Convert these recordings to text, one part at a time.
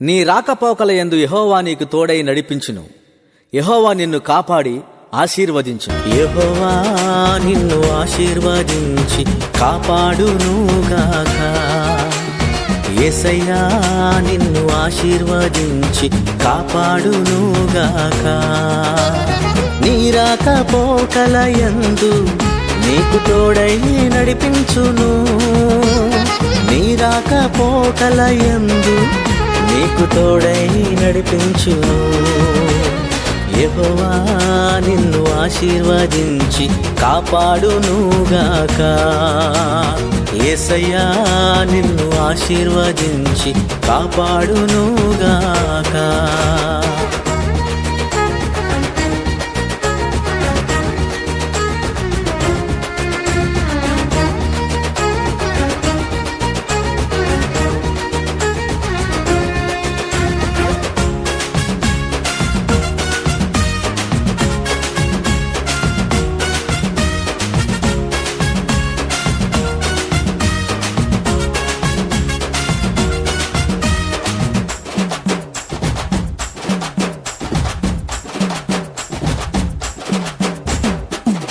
నీ రాకపోకల యందు యెహోవా నీకు తోడై నడిపించును. యెహోవా నిన్ను కాపాడి ఆశీర్వదించును. యెహోవా నిన్ను ఆశీర్వదించి కాపాడునుగాక. యేసయ్యా నిన్ను ఆశీర్వదించి కాపాడునుగాక. నీ రాకపోకల యందు నీకు తోడై నడిపించును. నీ రాకపోకల యందు నీకు తోడై నడిపించును. యెహోవా నిన్ను ఆశీర్వదించి కాపాడునుగాక. యేసయ్యా నిన్ను ఆశీర్వదించి కాపాడునుగాక.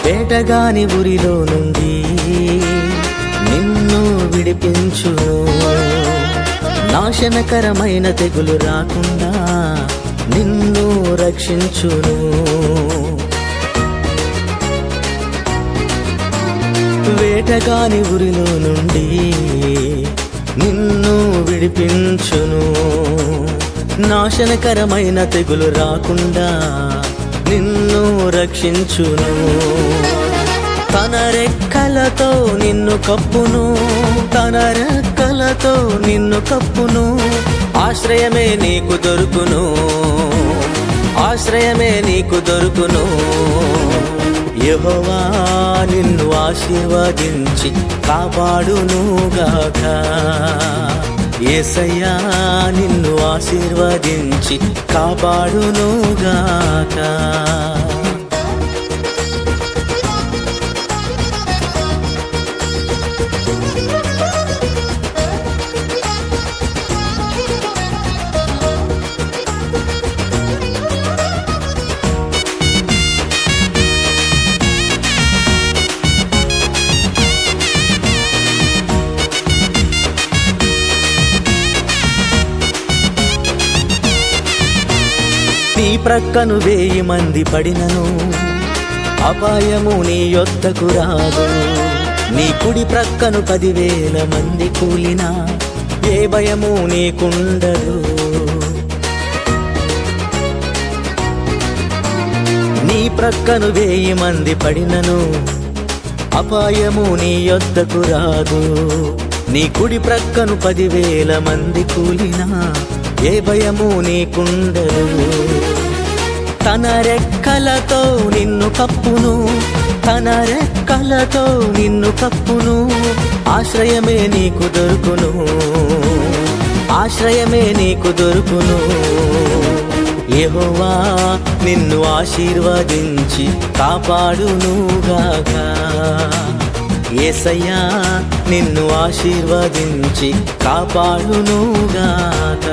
వేటగాని ఉరిలో నుండి నిన్ను విడిపించును. నాశనకరమైన తెగులు రాకుండా నిన్ను రక్షించును. వేటగాని ఉరిలో నుండి నిన్ను విడిపించును. నాశనకరమైన తెగులు రాకుండా నిన్ను రక్షించును. తన రెక్కలతో నిన్ను కప్పును. తన రెక్కలతో నిన్ను కప్పును. ఆశ్రయమే నీకు దొరుకును. ఆశ్రయమే నీకు దొరుకును. యెహోవా నిన్ను ఆశీర్వదించి కాపాడునుగాక. యేసయ్యా నిన్ను ఆశీర్వదించి కాపాడునుగాక. నీ ప్రక్కను 1000 మంది పడినను అపాయము నీ యొద్దకు రాదు. నీ కుడి ప్రక్కను 10,000 మంది కూలినా ఏ భయము నీకుండదు. నీ ప్రక్కను 1000 మంది పడినను అపాయము నీ యొద్దకు రాదు. నీ కుడి ప్రక్కను 10,000 మంది కూలినా ఏ భయము నీకుండదు. తన రెక్కలతో నిన్ను కప్పును. తన రెక్కలతో నిన్ను కప్పును. ఆశ్రయమే నీకు దొరుకును. ఆశ్రయమే నీకు దొరుకును. యెహోవా నిన్ను ఆశీర్వదించి కాపాడునుగాక. యేసయ్యా నిన్ను ఆశీర్వదించి కాపాడునుగాక.